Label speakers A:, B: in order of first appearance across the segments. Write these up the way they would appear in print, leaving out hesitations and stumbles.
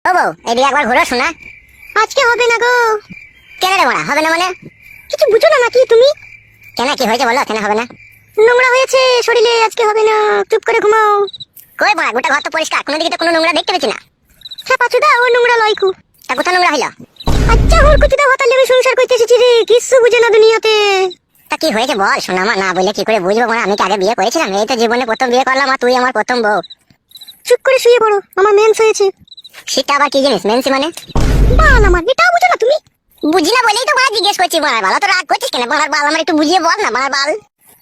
A: ও বউ, এদিকে একবার ঘুরো শোনা।
B: আজকে হবে না গো।
A: কেন রে বড়া, হবে না মানে?
B: কিছু বুঝো না নাকি তুমি?
A: কেন, কি হয়েছে বলো, কেন হবে না?
B: নোংরা হয়েছে শরীরে, আজকে হবে না, চুপ করে ঘুমাও।
A: কই বড়া, গোটা ঘর তো পরিষ্কার, কোনো দিকে তো কোনো নোংরা দেখতে পেছি না।
B: হ্যাঁ পাচুদা, ও নোংরা লয়কু।
A: তা কোথা নোংরা হইলো?
B: আচ্ছা হুর কুচিদা হতালে আমি সংসার করতে এসেছি রে, কিচ্ছু বুঝে না দুনিয়াতে।
A: তা কি হয়েছে বল শোনা, আমার না বললে কি করে বুঝবো? মানে আমি কি আগে বিয়ে করেছিলাম? এই তো জীবনে প্রথম বিয়ে করলাম, আর তুই আমার প্রথম বউ।
B: চুপ করে শুয়ে পড়ো, আমার মেন্স হয়েছে।
A: সেটা আবার কি জিনিস, মেন্সি মানে?
B: বাল আমার, এটাও বুঝো না তুমি?
A: বুঝি না বলেই তো বড়া জিজ্ঞেস করছি। বড়ার বাল তো রাগ করছিস কেন? বড়ার বাল আমার একটু বুঝিয়ে বল না, বড়ার বাল।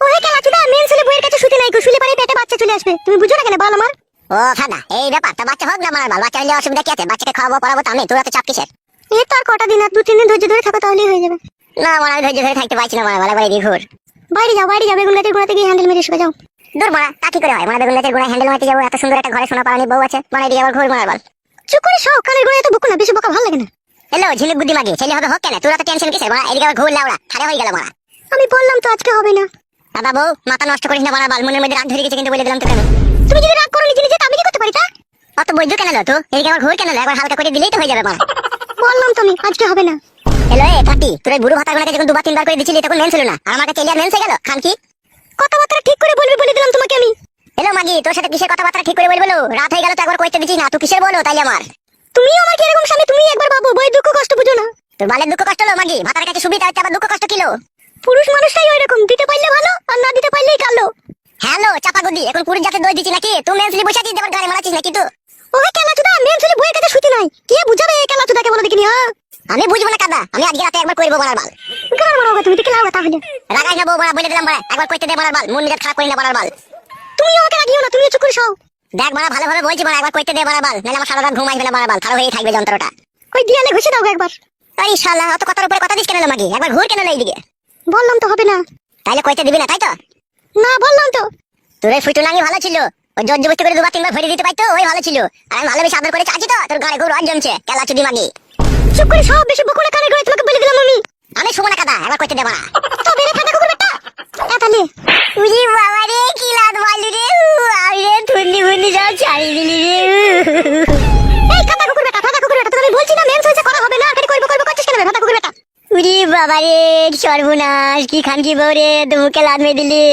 B: ও হে কেলাচুদা, মেন্স হলে বইয়ের কাছে শুতে নাই গো, শুলে পারে পেটে বাচ্চা চলে আসবে, তুমি বুঝো না কেন বাল আমার?
A: ও ফাদা, এই ব্যাপারটা, বাচ্চা হোক না বড়ার বাল, বাচ্চা হলে অসুবিধা কি আছে? বাচ্চাকে খাওয়াবো পড়াবো তো আমি, তোরা তো চাপ কিসের?
B: এই তো আর কটা দিন, আর 2-3 দিন ধৈর্য ধরে থাকো, তাহলেই হয়ে যাবে।
A: না বড়া, আমি ধৈর্য ধরে থাকতে পারছি না বড়ার বাল, এবার এদিকে ঘুর।
B: বাইরে যাও, বাইরে যাও, বেগুন গাছের গোড়াতে গিয়ে হ্যান্ডেল মেরে শুয়ে যাও।
A: দূর বড়া, তা কি করে হয়? মানে বেগুন গাছের গোড়ায় হ্যান্ডেল মারতে যাবো? এত সুন্দর একটা ঘরে সোনা পালানি বউ আছে, মানে এদিকে আবার ঘুর বড়ার বাল।
B: চুপ করে শাও, কানের গোড়ায় তো বকো না, বেশি বকা ভালো লাগে না।
A: হ্যালো ঝিনুক বুদ্ধি মাগি, ছেলে হবে হোক কেন, তোরা তো টেনশন কিসের বড়া? এদিকে আবার ঘুর লাউড়া, খারে হয়ে গেল বড়া।
B: আমি বললাম তো আজকে হবে না।
A: দাদা বউ, মাথা নষ্ট করিস না বড়ার বাল, মনের মধ্যে রাগ ধরে গেছে কিন্তু বলে দিলাম তোকে আমি।
B: তুমি যদি রাগ করো নিজে নিজে, তা আমি কি করতে পারি তা?
A: অত বৈদ্য কেন লো তো? এদিকে আবার ঘুর কেন লো? একবার হালকা করে দিলেই তো হয়ে যাবে বড়া।
B: বললাম তো আমি আজকে হবে না।
A: হ্যালো এ ফাটি, তোর এই বুড়ো ভাতাগুলোকে যখন 2-3 বার করে দিছিলি তখন মেন ছিল না, আর আমার কাছে এলিয়া মেন হয়ে গেল খান কি?
B: কথাবার্তা ঠিক করে বলবি বলে দিলাম তোমাকে আমি।
A: হ্যালো মাগি, তোর সাথে কিসের কথাবার্তা ঠিক করে বলবো? রাত হয়ে গেল তো একবার কইতে দিছিস না, তুই কিসের বলো তাইলে আমার?
B: তুমিও আমার কি এরকম স্বামী? তুমি একবার ভাবো, বই দুঃখ কষ্ট বুঝো না।
A: তোর বালের দুঃখ কষ্ট লো মাগি, ভাতার কাছে সুবিধা হচ্ছে, আবার দুঃখ কষ্ট কিলো?
B: পুরুষ মানুষটাই ওই রকম, দিতে পারলে ভালো আর না দিতে পারলেই কালো।
A: হ্যালো চাপা গুদি, এখন পুরুষ জাতে দই দিচ্ছি নাকি? তুই মেনসলি বসে আছিস, দেবার গাড়ি মারাচ্ছিস নাকি তুই?
B: ওই কেলাচুদা, মেন ছেলে বইয়ের কাছে শুতে নাই, কে বুঝাবে এই কেলাচুদাকে বলো দেখিনি? হ্যাঁ
A: আমি বুঝবো না কাদা, আমি আজকে রাতে একবার কইবো বড়ার বাল।
B: গান মারো তুমি, দেখে লাও তাহলে।
A: রাগাই না বউ বড়া, বলে দিলাম বড়া, একবার কইতে দে বড়ার বাল, মন নিজে খারাপ করি না বড়ার বাল।
B: তুমি আমাকে রাগিও না, তুমি চুপ করে শাও।
A: দেখ বড়া, ভালোভাবে বলছি বড়া, একবার কইতে দে বড়ার বাল, নাহলে আমার সারা রাত ঘুম আসবে না বড়ার বাল, খারাপ হয়েই থাকবে যন্ত্রটা।
B: ওই দিয়ালে ঘষে দাও গো একবার।
A: আরে শালা, অত কথার উপরে কথা দিস কেন লো মাগি? একবার ঘুর কেন লো এইদিকে?
B: বললাম তো হবে না।
A: তাইলে কইতে দিবি না তাই তো?
B: না বললাম তো।
A: তোর এই ফুটুনাঙ্গি ভালো ছিল, ওই জোর জবরদস্তি করে 2-3 বার ভরে দিতে পারতো, ওই ভালো ছিল। আর আমি ভালোবেসে আদর করে চাচ্ছি তো, তোর ঘরে ঘুর রজ জমছে, কেলা চুদি মাগি।
B: চুপ করে শাও, বেশি বকো না, কানের গোড়ায় তোমাকে বলে দিলাম আমি।
A: আমি শুবো না কাদা, একবার কইতে দে বড়া।
B: তো বেরে ফাটা কুকুর বেটা। তাহলে
A: উজি বাবা রে, কি লাদ মারলি রে, আমি রে ঠুন্ডি ফুন্ডি সব ছাড়ি দিলি রে।
B: এই ফাটা কুকুর বেটা, ফাটা কুকুর বেটা, তোকে আমি বলছি না মেন্স হয়েছে, করা হবে না, খালি করবো করবো করছিস কেন রে ফাটা কুকুর বেটা?
A: উজি বাবা রে, সর্বনাশ, কি খান কি বউ রে, তুই মুখে লাদ মেরে দিলি।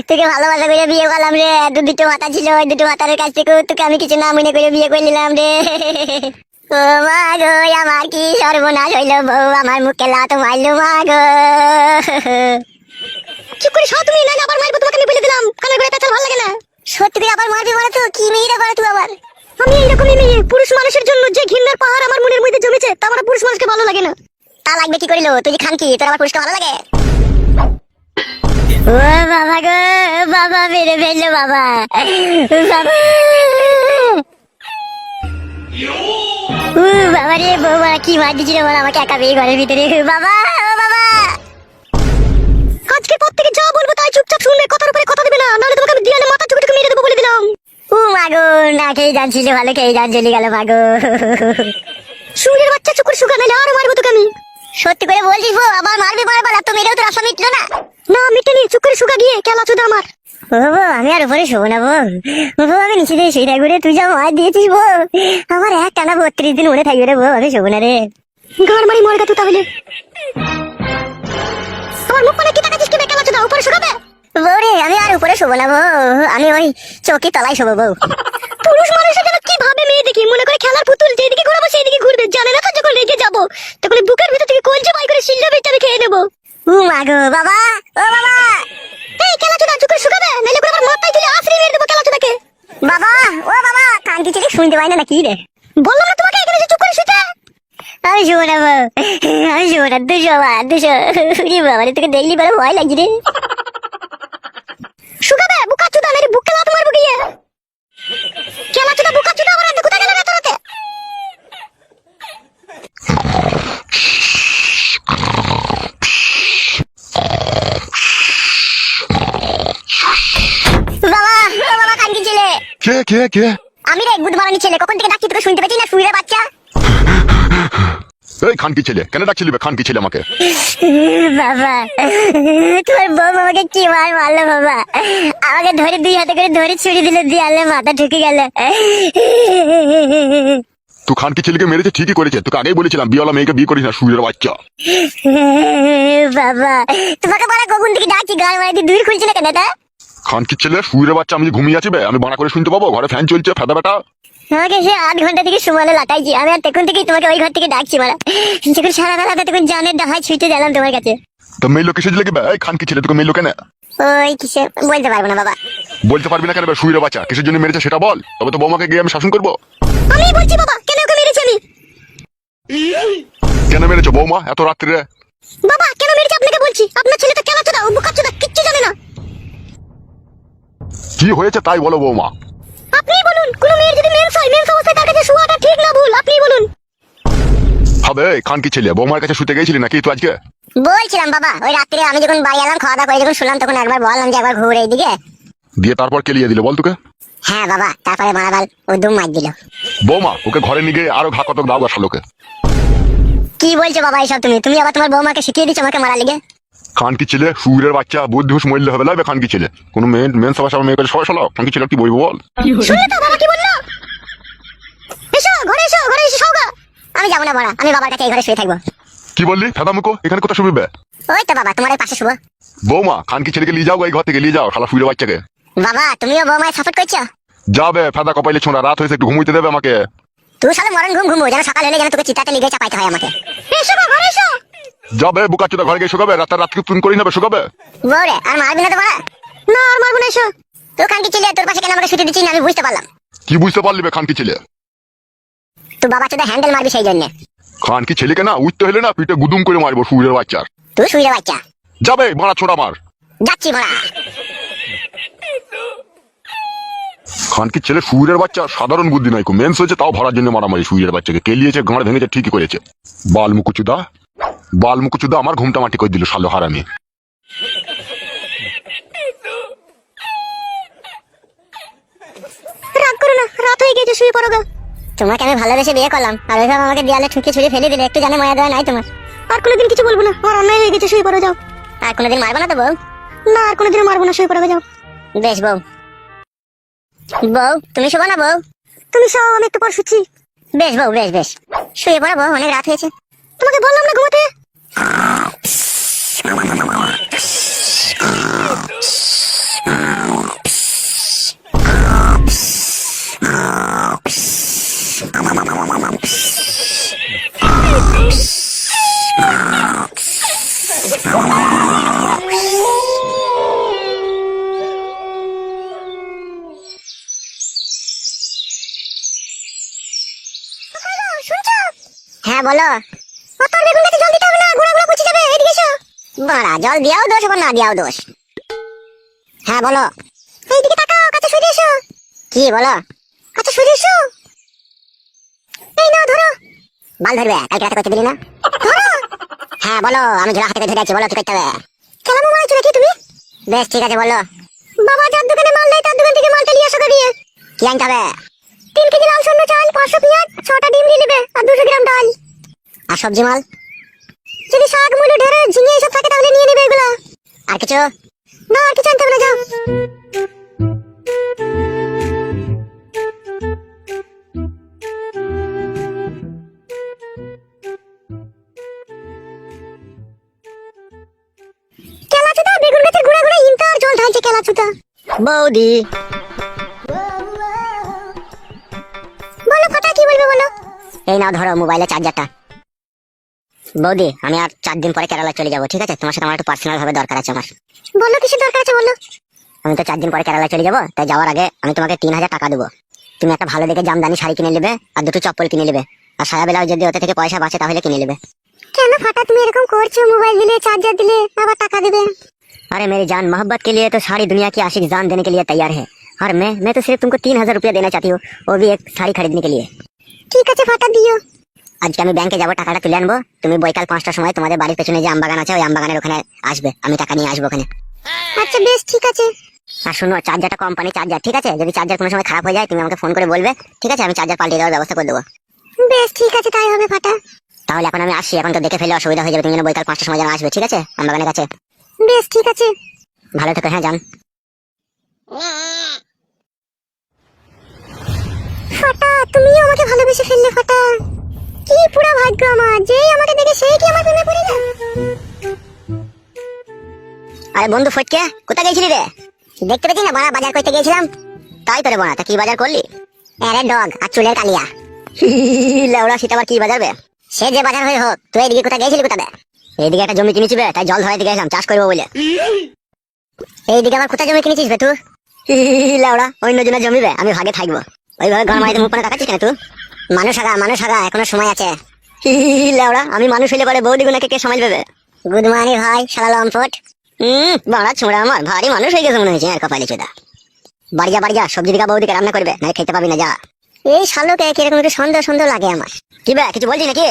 A: তোকে ভালোবাসা করে বিয়ে করলাম রে, দুটো মাথা ছিল, ওই দুটো মাথার কাছ থেকে তোকে আমি কিছু না মনে করে বিয়ে করে নিলাম রে। ও মা গো, আমার কি সর্বনাশ হইলো, বউ আমার মুখে লাত মারলো মা গো।
B: চুপ করে শাও তুমি, নাইলে আবার মারবো তোমাকে, আমি বলে দিলাম, কানের গোড়ায় পেঁচাল ভালো লাগে না।
A: সত্যি করে আবার মারবি বলে? তো কি মেয়েরা করে তুই আবার?
B: আমি এইরকমই মেয়ে, পুরুষ মানুষের জন্য যে ঘৃণার পাহাড় আমার মনের মধ্যে জমেছে, তা আমার পুরুষ মানুষকে ভালো লাগে না।
A: তা লাগবে কি করিল? তুই যে খান কি, তোর আমার পুরুষকে ভালো লাগে? ও বাবা গো, বাবা মেরে ফেললো বাবা, বাবা। বাবা রে, বৌমা কি মার দিচ্ছিল বল আমাকে একা পেয়ে ঘরের ভিতরে? বাবা, ও বাবা।
B: আজকের পর থেকে যা বলবো তাই চুপচাপ শুনবে, কথার উপরে কথা দেবে না, নাহলে তোমাকে আমি দিয়ালে মাথা চুকে মেরে দেবো বলে দিলাম।
A: মাগো, না খেয়ে জানছিল, ভালো খেয়ে জান চলে গেল মাগো।
B: শুনের বাচ্চা, চুপ করে শুকা, নাইলে আরো মারবো তোকে আমি।
A: সত্যি করে বলছিস বউ, আবার মারবি মারবার? তো মেরেও তোর আশা মিটলো না?
B: না মিটেনি, চুপ করে শুকা গিয়ে, কেলাচুদা আমার।
A: ও বউ, আমি আর উপরে শোবো না বউ, বউ আমি নিচে দিয়ে শুয়ে থাকবো রে, তুই যা মার দিয়েছিস বউ, আমার এক টানা 32 দিন মনে থাকবে রে বউ, আমি শোবো না রে।
B: গাড় মারি মরগা তুই তাহলে। আমার মুখ মানে কি তাকাচ্ছিস কি বে, কেলাচুদা উপরে শুকাবে?
A: বউ রে, আমি আর উপরে শোবো না বউ, আমি ওই চৌকি তলায় শোবো বউ।
B: পুরুষ মানুষের যেন কি ভাবে মেয়ে দেখি, মনে করে খেলার পুতুল, যেদিকে ঘোরাবো সেইদিকে ঘুরবে, জানে না তো যখন রেগে যাবো তখন বুকের ভিতর থেকে কলজে বাই করে শিল্লা বেচে আমি খেয়ে নেবো।
A: মাগো বাবা, ও বাবা।
B: এই কেলাচুদা চুপ করে শুকাবে, নাইলে করে আমার মাথায় তুলে আছড়ে মেরে দেবো কেলাচুদাকে।
A: বাবা, ও বাবা, কান কি চিলে শুনতে পাই না নাকি রে?
B: বললাম না তোমাকে এখানে এসে চুপ করে শুতে।
A: আমি শোবো না বউ, আমি শোবো না, দুশো বাবা রে, তোকে দেখলি বলে ভয় লাগছে রে।
B: শুকাবে বুকাচুদা, নাইলে বুকে লাত মারবো গিয়ে। কেলাচুদা বুকাচুদা, আমার হাতে কোথায় গেল রাতে রাতে?
A: বাবা, ও বাবা, কান কি ছিলে?
C: কে?
A: আমি রে, গুড মারানি ছেলে, কখন থেকে ডাকছি তোকে শুনতে পেয়েছি না, শুয়ে বাচ্চা।
C: এই খানকি ছেলে, কেন ডাকছিলি বে খানকি ছেলে আমাকে?
A: বাবা, তোমার বউ আমাকে কি মার মারলো বাবা, আমাকে ধরে 2 হাতে করে ধরে ছুরি দিল, দিয়ালে মাথা ঢুকে গেল।
C: তুই খানকি ছেলেকে মেরেছে ঠিকই করেছে, তোকে আগেই বলেছিলাম বিয়েওয়ালা মেয়েকে বিয়ে করিস না, সুরের বাচ্চা।
A: বাবা, তোমাকে বলা কখন থেকে ডাকছি, গান মারাই দূর খুলছিল কেন এটা?
C: খানকি ছেলে সুরের বাচ্চা, আমি যে ঘুমিয়ে আছি বে, আমি বানা করে শুনতে পাবো? ঘরে ফ্যান চলছে, ফেদা বেটা।
A: আমাকে সে 8 ঘন্টা থেকে সুমালে লাটাইছি, আমি আর তখন থেকেই তোমাকে ওই ঘর থেকে ডাকছি মারা। যখন সারা রাত তখন জানের ডাহাই ছুটে গেলাম তোমার কাছে।
C: তো মেয়ে লোক কিসে লেগে এই খানকি ছেলে তোকে মেয়ে লোক কেন?
A: ওই কিসে বলতে পারবো না বাবা।
C: বলতে পারবি না কেন? সুরের বাচ্চা কিসের জন্য মেরেছে সেটা বল, তবে তো বৌমাকে গিয়ে আমি শাসন করবো।
B: আমি বলছি বাবা, কেন ওকে মেরেছি আমি?
C: কেন মেরেছো বৌমা এত রাত্রে?
B: বাবা কেন মেরেছি আপনাকে বলছি। আপনার ছেলে তো খেলাচোদা, ও বোকাচোদা, কিচ্ছু জানে না।
C: কি হয়েছে তাই বলো বৌমা।
B: আপনিই বলুন, কোন মেয়ের যদি মেন্স হয়, মেন্স অবস্থায় তার কাছে শোয়াটা ঠিক না ভুল? আপনিই বলুন।
C: হবে এই খানকি ছেলে, বৌমার কাছে শুতে গেছিলি নাকি তুই আজকে?
A: বলছিলাম বাবা, ওই রাত্রে আমি যখন বাড়ি এলাম, খাওয়া দাওয়া করে যখন শুনলাম, তখন একবার বললাম যে একবার ঘুরে এইদিকে।
C: দিয়ে তারপর কেলিয়ে দিল বল তোকে?
A: হ্যাঁ বাবা, তারপরে মারাবাল ও দুম মার দিল।
C: বৌমা ওকে ঘরে নিয়ে গিয়ে আরো ঘা কত দাও গা শালোকে।
A: কি বলছো বাবা এসব? তুমি আবার তোমার বৌমাকে শিখিয়ে দিচ্ছ আমাকে মারা লেগে?
C: খানকি ছেলে সুরের বাচ্চা, বুদ্ধি হুঁশ মরলে হবে লাগবে খানকি ছেলে। কোনো মেন সবার সামনে মেয়ে করে সবাই শালা খানকি ছেলে কি বলবো বল?
B: শুনলে তো বাবা কি বললো? এসো ঘরে, এসো ঘরে, এসে শোগা।
A: আমি যাবো না বড়া, আমি বাবার কাছে এই ঘরে শুয়ে থাকবো।
C: কি বললি ফেদা মুখো? এখানে কোথায় শুবি বে?
A: ওই তো বাবা, তোমার এই পাশে শুবো।
C: বৌমা খানকি ছেলেকে নিয়ে যাও, এই ঘর থেকে নিয়ে যাও শালা সুরের বাচ্চাকে।
A: বাবা তুমিও বৌমায় সাপোর্ট করছো?
C: যাবে ফেদা কপাইলে ছোঁড়া, রাত হয়েছে একটু ঘুমোইতে দেবে আমাকে।
A: তুই সালে মরণ ঘুমবো, যেন সকাল হলে যেন তোকে চিতাতে লিগে চাপাইতে হয় আমাকে।
B: এসো গো, ঘরে এসো।
C: যাবে বুকাচোদা, ঘরে গিয়ে শুকাবে, রাতকে ফোন করি নেবে শুকাবে।
A: বৌরে আর মারবি না তো বড়া?
B: না আর মারবো না, এসো।
A: তুই খানকি ছেলে, তোর পাশে কেন আমাকে শুতে দিচ্ছিস না আমি বুঝতে পারলাম।
C: কি বুঝতে পারলি বে খানকি ছেলে?
A: তুই বাবা চোদা হ্যান্ডেল মারবি সেই জন্য।
C: খানকি ছেলেকে না উঠতে হলে না পিঠে গুদুম করে মারবো সুরের বাচ্চার।
A: তুই শুয়ে বাচ্চা।
C: যাবে মারা ছোড়া মার।
A: যাচ্ছি বড়া।
C: খানকি ছেলে সুরের বাচ্চা, সাধারণ বুদ্ধি নাই, মেন্স হয়েছে তাও ভরার জন্য মারামারি। সুরের বাচ্চাকে কেলিয়েছে, গাঁড় ভেঙেছে, ঠিকই করেছে। বালমুকুচুদা আমার ঘুমটা মাটি করে দিল শালো হারামি।
B: রাগ করো না, রাত হয়ে গেছে, শুয়ে পড়ো গা।
A: তোমাকে আমি ভালোবেসে বিয়ে করলাম, আর ওইভাবে আমাকে দেয়ালে ঠুকে ছুড়ে ফেলে দিলে, একটু জানে মায়া দেওয়া নাই তোমার?
B: আর কোনোদিন কিছু বলবো না, আমার অন্যায় হয়ে গেছে, শুয়ে পড়ো যাও।
A: আর কোনোদিন মারবো না তো বউ?
B: না আর কোনোদিনও মারবো না, শুয়ে পড়ো যাও।
A: বেশ বউ। বউ তুমি শোবো না বউ?
B: তুমি সব, আমি একটু পর শুচ্ছি।
A: বেশ বউ, বেশ বেশ শুয়ে পড়ো বউ, অনেক রাত হয়েছে।
B: তোমাকে বললাম না ঘুমাতে।
A: হ্যাঁ বলো।
B: তোর বেগুন গাছে জল দিতে হবে না, গোড়াগুলো পচে যাবে, এদিকে এসো।
A: বাড়া, জল দিয়াও দোষ আবার না দিয়াও দোষ। হ্যাঁ বলো।
B: এইদিকে তাকাও, কাছে সরে এসো।
A: কি বলো?
B: কাছে সরে এসো। এই নাও ধরো।
A: বাল ধরবে? কালকে রাতে করতে দিলি না?
B: ধরো।
A: হ্যাঁ বলো, আমি ঝোলা হাতে ধরে আছি, বলো কি করতে হবে?
B: কেলামো মারছো নাকি তুমি?
A: বেশ ঠিক আছে বলো।
B: বাবা যার দোকানে মাল দেয়, তার দোকান থেকে মালটা নিয়ে আসো গিয়ে।
A: কি আনতে হবে?
B: 3 কেজি লাল সন্ন্য চাল, 500 পেঁয়াজ, 6টা ডিম নিয়ে নেবে, আর 200 গ্রাম ডাল।
A: আর সবজি মাল?
B: যদি শাক, মূলো, ঢেঁড়স, ঝিঙে এসব থাকে তাহলে নিয়ে নেবে এগুলো।
A: আর কিছু?
B: না আর কিছু আনতে হবে না, যাও। কেলাচুদা, বেগুন গাছের গোড়া গোড়া ইন্টার জল ঢালছে কেলাচুদা।
A: বৌদি
B: বলো ফাটা, কি বলবে বলো।
A: এই নাও ধরো মোবাইলে চার্জারটা। বৌদি আমি আর 4 দিন পরে কেরালা চলে যাবো, ঠিক আছে? তোমার সাথে আমার একটু পার্সোনাল ভাবে দরকার আছে আমার।
B: বলো কিসের দরকার আছে বলো।
A: আমি তো 4 দিন পরে কেরালা চলে যাবো, তাই যাওয়ার আগে আমি তোমাকে 3000 টাকা দেবো। তুমি একটা ভালো দেখে জামদানি শাড়ি কিনে নেবে, আর 2টো চপ্পল কিনে নেবে, আর সায়া বেলাও যদি ওতে থেকে পয়সা বাঁচে তাহলে কিনে নেবে।
B: কেন ফাটা তুমি এরকম করছো? মোবাইল দিলে, চার্জার দিলে, আবার টাকা দেবে।
A: अरे मेरी जान, मोहब्बत के लिए तो सारी दुनिया की आशिक जान देने के लिए तैयार है। और मैं तो सिर्फ तुमको 3000 रुपया देना चाहती हूँ, वो भी एक साड़ी खरीदने के लिए।
B: ঠিক আছে ফাটা, দিও।
A: আজকে আমি ব্যাংকে যাবো, টাকাটা তুলে আনবো। তুমি বৈকাল 5টার সময় তোমাদের বাড়ির পেছনে যে আমবাগান আছে, ওই আমবাগানের ওখানে আসবে, আমি টাকা নিয়ে আসবো ওখানে।
B: আচ্ছা বেশ ঠিক আছে।
A: আর শুনো, চার্জারটা কোম্পানি চার্জার, ঠিক আছে? যদি চার্জার কোনো সময় খারাপ হয়ে যায় তুমি আমাকে ফোন করে বলবে, ঠিক আছে? আমি চার্জার পাল্টে দেওয়ার ব্যবস্থা করে দেবো।
B: বেশ ঠিক আছে, তাই হবে ফাটা।
A: তাহলে এখন আমি আসছি, এখন তো দেখে ফেলে অসুবিধা হয়ে যাবে। তুমি যেন বৈকাল 5টার সময় যেন আসবে, ঠিক আছে? আমবাগানের কাছে।
B: বেশ ঠিক আছে।
A: ভালো থেকো, হ্যাঁ যান। ফাটা, তুমিও আমাকে ভালোবেসে ফেললে ফাটা। কি পুরা ভাগ্য আমার, যেই আমাকে দেখে সেই কি আমার প্রেমে পড়ে যায়। আরে বন্ধু ফটকে, কোথায় গেছিলি রে? দেখতে পেতি না বড়া, বাজার করতে গেছিলাম। তাই তো রে বড়া, তা কি বাজার করলি? আরে ডগ আর চুলের কালিয়া। লেওড়া, সেটা আবার কি বাজার বে? সে যে বাজার হয়ে হোক, তুই এদিকে কোথায় গেছিলি কোথায়? এইদিকে একটা জমি কিনেছি বে, তাই জল ধরাইতে গেছিলাম চাষ করবো বলে। এইদিকে আবার কোথায় জমি কিনেছিস বে তুই? লেওড়া, অন্য জনের জমি বে, আমি ভাগে থাকবো। ওইভাবে ঘর মাইতে মুখ পানে তাকাচ্ছিস কেন তুই? মানুষ আগা এখনো সময় আছে। লেওড়া, আমি মানুষ হইলে পরে বৌদি গুনাকে কে সমাজ দেবে? গুড মর্নিং ভাই, শালা লম্পট। বাড়া ছোড়া, আমার ভারী মানুষ হয়ে গেছে মনে হয়েছে আর কপালে চোদা। বাড়ি যা, সবজি দিকা বৌদিকে রান্না করবে, না খেতে পাবি না যা। এই শালোকে কিরকম একটু সন্দেহ সন্দেহ লাগে আমার। কি বে, কিছু বলছি নাকি?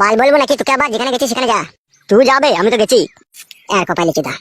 A: বাল বলবো নাকি তোকে, আবার যেখানে গেছিস সেখানে যা। তুই যাবে, আমি তো গেছি আর কপালে চোদা।